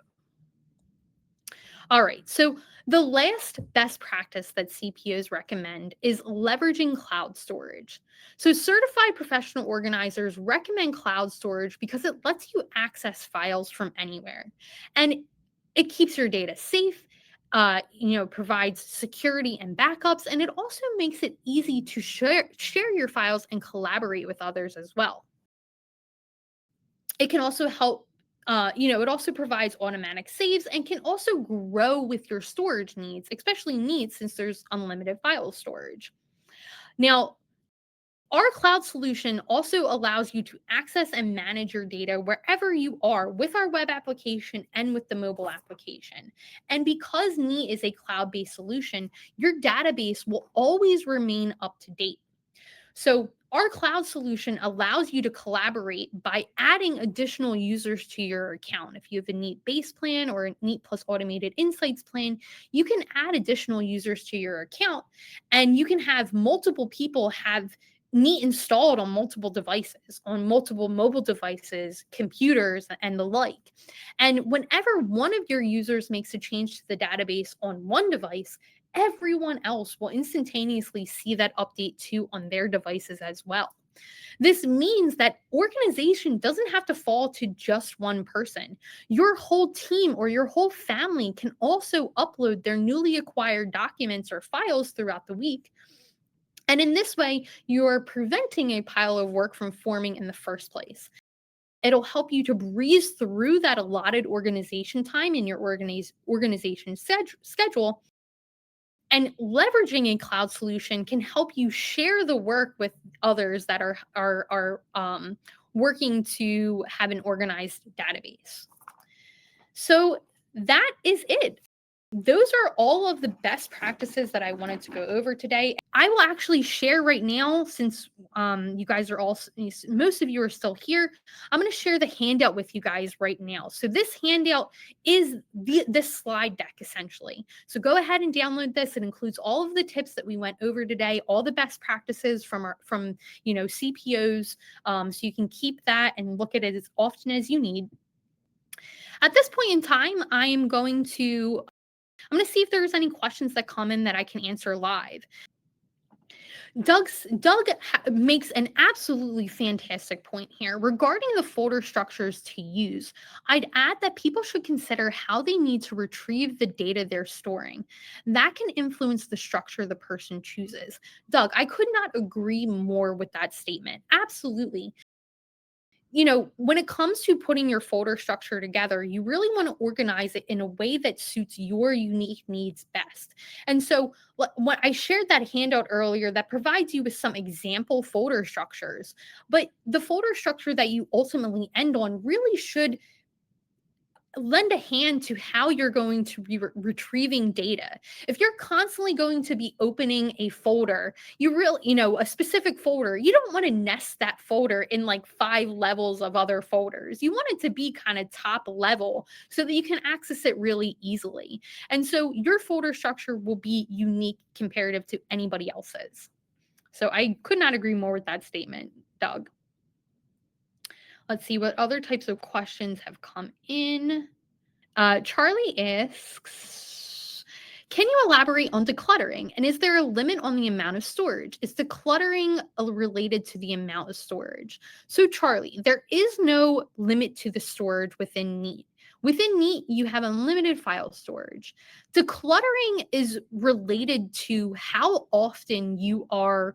All right, so the last best practice that CPOs recommend is leveraging cloud storage. So certified professional organizers recommend cloud storage because it lets you access files from anywhere. And it keeps your data safe, provides security and backups, and it also makes it easy to share your files and collaborate with others as well. It can also help, it also provides automatic saves and can also grow with your storage needs, especially needs since there's unlimited file storage. Now, our cloud solution also allows you to access and manage your data wherever you are with our web application and with the mobile application. And because Neat is a cloud-based solution, your database will always remain up to date. So our cloud solution allows you to collaborate by adding additional users to your account. If you have a Neat base plan or a Neat plus automated insights plan, you can add additional users to your account, and you can have multiple people have Neat installed on multiple devices, on multiple mobile devices, computers, and the like. And whenever one of your users makes a change to the database on one device, everyone else will instantaneously see that update too on their devices as well. This means that organization doesn't have to fall to just one person. Your whole team or your whole family can also upload their newly acquired documents or files throughout the week. And in this way, you're preventing a pile of work from forming in the first place. It'll help you to breeze through that allotted organization time in your organization schedule. And leveraging a cloud solution can help you share the work with others that are working to have an organized database. So that is it. Those are all of the best practices that I wanted to go over today. I will actually share right now, since you guys are all, most of you are still here, I'm going to share the handout with you guys right now. So this handout is this slide deck essentially. So go ahead and download this. It includes all of the tips that we went over today, all the best practices from CPOs. So you can keep that and look at it as often as you need. At this point in time, I'm going to see if there's any questions that come in that I can answer live. Doug makes an absolutely fantastic point here regarding the folder structures to use. I'd add that people should consider how they need to retrieve the data they're storing. That can influence the structure the person chooses. Doug, I could not agree more with that statement. Absolutely. When it comes to putting your folder structure together, you really want to organize it in a way that suits your unique needs best. And so when I shared that handout earlier that provides you with some example folder structures, but the folder structure that you ultimately end on really should lend a hand to how you're going to be retrieving data. If you're constantly going to be opening a folder, a specific folder, you don't want to nest that folder in like 5 levels of other folders. You want it to be kind of top level so that you can access it really easily. And so your folder structure will be unique comparative to anybody else's. So I could not agree more with that statement, Doug. Let's see what other types of questions have come in. Charlie asks, can you elaborate on decluttering? And is there a limit on the amount of storage? Is decluttering related to the amount of storage? So Charlie, there is no limit to the storage within Neat. Within Neat, you have unlimited file storage. Decluttering is related to how often you are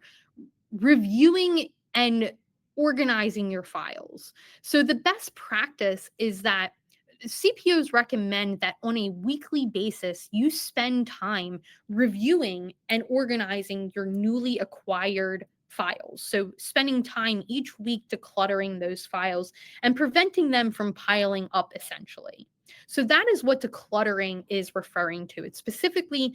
reviewing and organizing your files. So the best practice is that CPOs recommend that on a weekly basis, you spend time reviewing and organizing your newly acquired files. So spending time each week decluttering those files and preventing them from piling up essentially. So that is what decluttering is referring to. It's specifically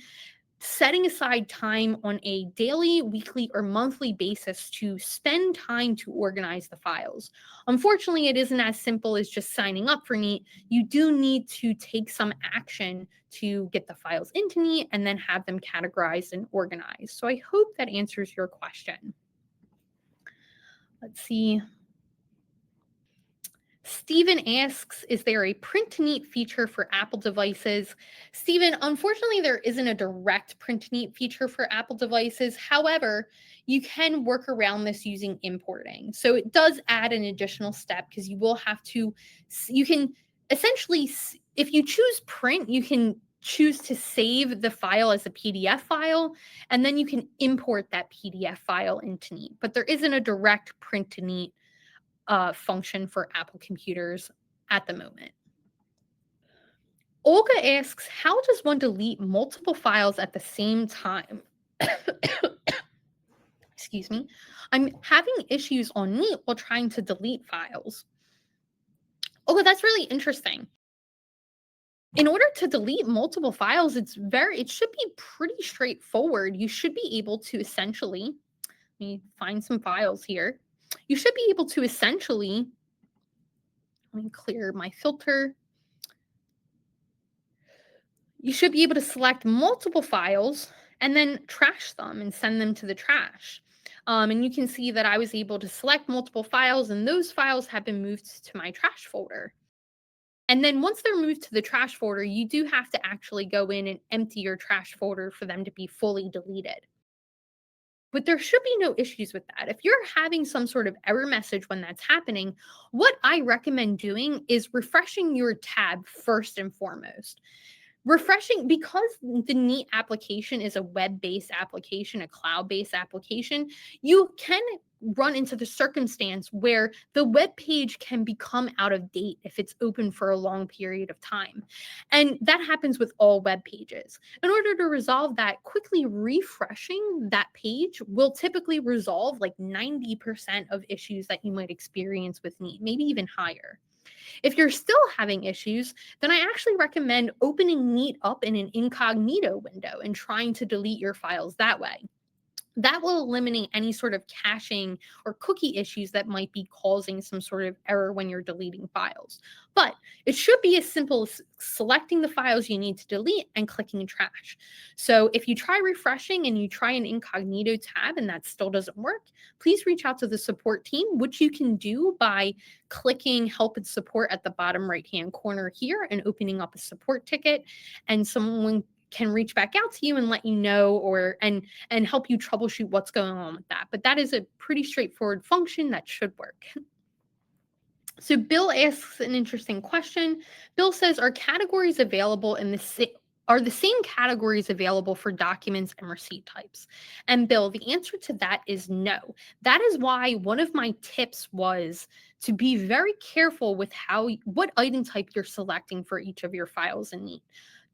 setting aside time on a daily, weekly, or monthly basis to spend time to organize the files. Unfortunately, it isn't as simple as just signing up for Neat. You do need to take some action to get the files into Neat and then have them categorized and organized. So I hope that answers your question. Let's see. Stephen asks, is there a print to Neat feature for Apple devices? Stephen, unfortunately, there isn't a direct print to Neat feature for Apple devices. However, you can work around this using importing. So it does add an additional step because you can essentially, if you choose print, you can choose to save the file as a PDF file, and then you can import that PDF file into Neat. But there isn't a direct print to Neat function for Apple computers at the moment. Olga asks, how does one delete multiple files at the same time? Excuse me. I'm having issues on Neat while trying to delete files. Olga, that's really interesting. In order to delete multiple files, it should be pretty straightforward. You should be able to essentially, let me find some files here. You should be able to essentially, let me clear my filter. You should be able to select multiple files and then trash them and send them to the trash. And you can see that I was able to select multiple files, and those files have been moved to my trash folder. And then once they're moved to the trash folder, you do have to actually go in and empty your trash folder for them to be fully deleted. But there should be no issues with that. If you're having some sort of error message when that's happening, what I recommend doing is refreshing your tab first and foremost. Refreshing, because the Neat application is a web-based application, a cloud-based application, you can run into the circumstance where the web page can become out of date if it's open for a long period of time. And that happens with all web pages. In order to resolve that, quickly refreshing that page will typically resolve like 90% of issues that you might experience with Neat, maybe even higher. If you're still having issues, then I actually recommend opening Neat up in an incognito window and trying to delete your files that way. That will eliminate any sort of caching or cookie issues that might be causing some sort of error when you're deleting files. But it should be as simple as selecting the files you need to delete and clicking trash. So if you try refreshing and you try an incognito tab and that still doesn't work, please reach out to the support team, which you can do by clicking help and support at the bottom right-hand corner here and opening up a support ticket, and someone can reach back out to you and let you know and help you troubleshoot what's going on with that. But that is a pretty straightforward function that should work. So Bill asks an interesting question. Bill says, are categories available in are the same categories available for documents and receipt types? And Bill, the answer to that is no. That is why one of my tips was to be very careful with what item type you're selecting for each of your files in Neat.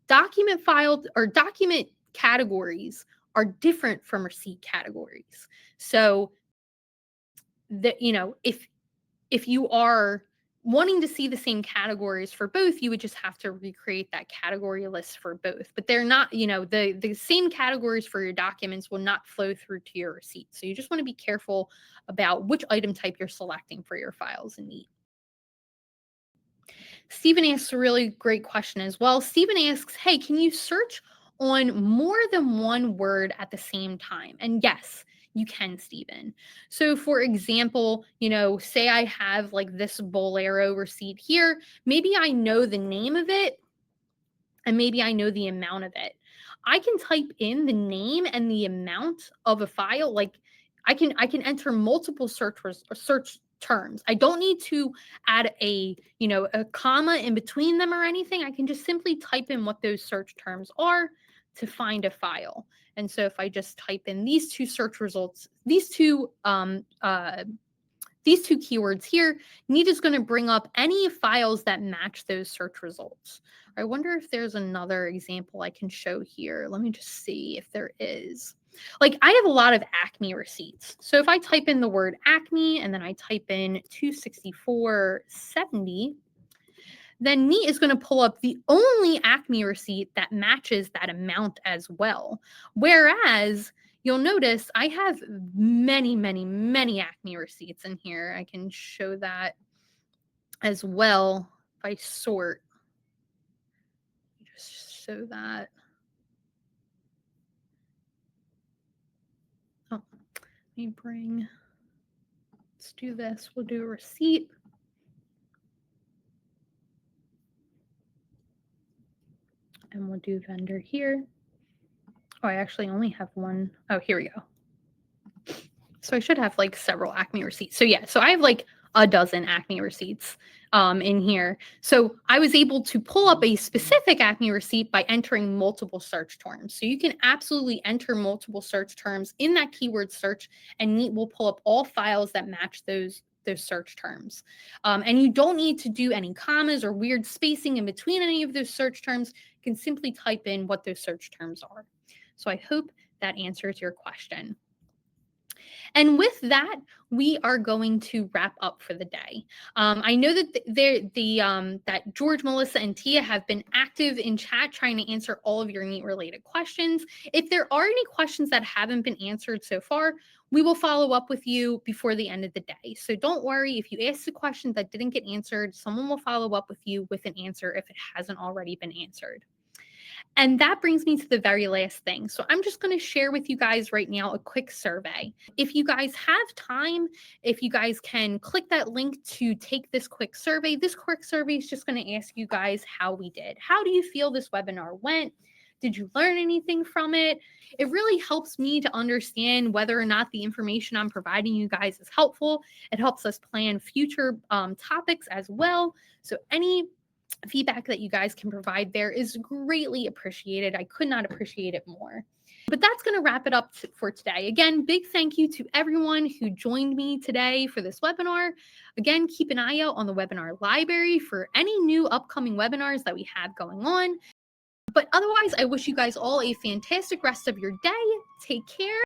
Document categories are different from receipt categories. So if you are wanting to see the same categories for both, you would just have to recreate that category list for both. But they're not, the same categories for your documents will not flow through to your receipts. So you just want to be careful about which item type you're selecting for your files in Neat. Stephen asks a really great question as well. Stephen asks, hey, can you search on more than one word at the same time? And yes, you can, Stephen. So for example, say I have like this Bolero receipt here. Maybe I know the name of it and maybe I know the amount of it. I can type in the name and the amount of a file. Like I can enter multiple search terms. I don't need to add a comma in between them or anything. I can just simply type in what those search terms are to find a file. And so if I just type in these two search results, these two keywords here, Neat is going to bring up any files that match those search results. I wonder if there's another example I can show here. Let me just see if there is. Like I have a lot of Acme receipts. So if I type in the word Acme and then I type in 264.70, then Neat is going to pull up the only Acme receipt that matches that amount as well. Whereas you'll notice I have many, many, many Acme receipts in here. I can show that as well if I sort. Just show that. Oh, let me let's do this. We'll do a receipt. And we'll do vendor here. Oh, I actually only have one. Oh, here we go. So I should have like several Acme receipts. So yeah, so I have like a dozen Acme receipts in here. So I was able to pull up a specific Acme receipt by entering multiple search terms. So you can absolutely enter multiple search terms in that keyword search, and Neat will pull up all files that match those search terms. And you don't need to do any commas or weird spacing in between any of those search terms. You can simply type in what those search terms are. So I hope that answers your question. And with that, we are going to wrap up for the day. I know that that George, Melissa, and Tia have been active in chat trying to answer all of your Neat related questions. If there are any questions that haven't been answered so far, we will follow up with you before the end of the day. So don't worry if you asked a question that didn't get answered, someone will follow up with you with an answer if it hasn't already been answered. And that brings me to the very last thing. So I'm just going to share with you guys right now a quick survey. If you guys have time, if you guys can click that link to take this quick survey is just going to ask you guys how we did. How do you feel this webinar went? Did you learn anything from it? It really helps me to understand whether or not the information I'm providing you guys is helpful. It helps us plan future topics as well. So any feedback that you guys can provide there is greatly appreciated. I could not appreciate it more. But that's going to wrap it up for today. Again, big thank you to everyone who joined me today for this webinar. Again, keep an eye out on the webinar library for any new upcoming webinars that we have going on. But otherwise, I wish you guys all a fantastic rest of your day. Take care.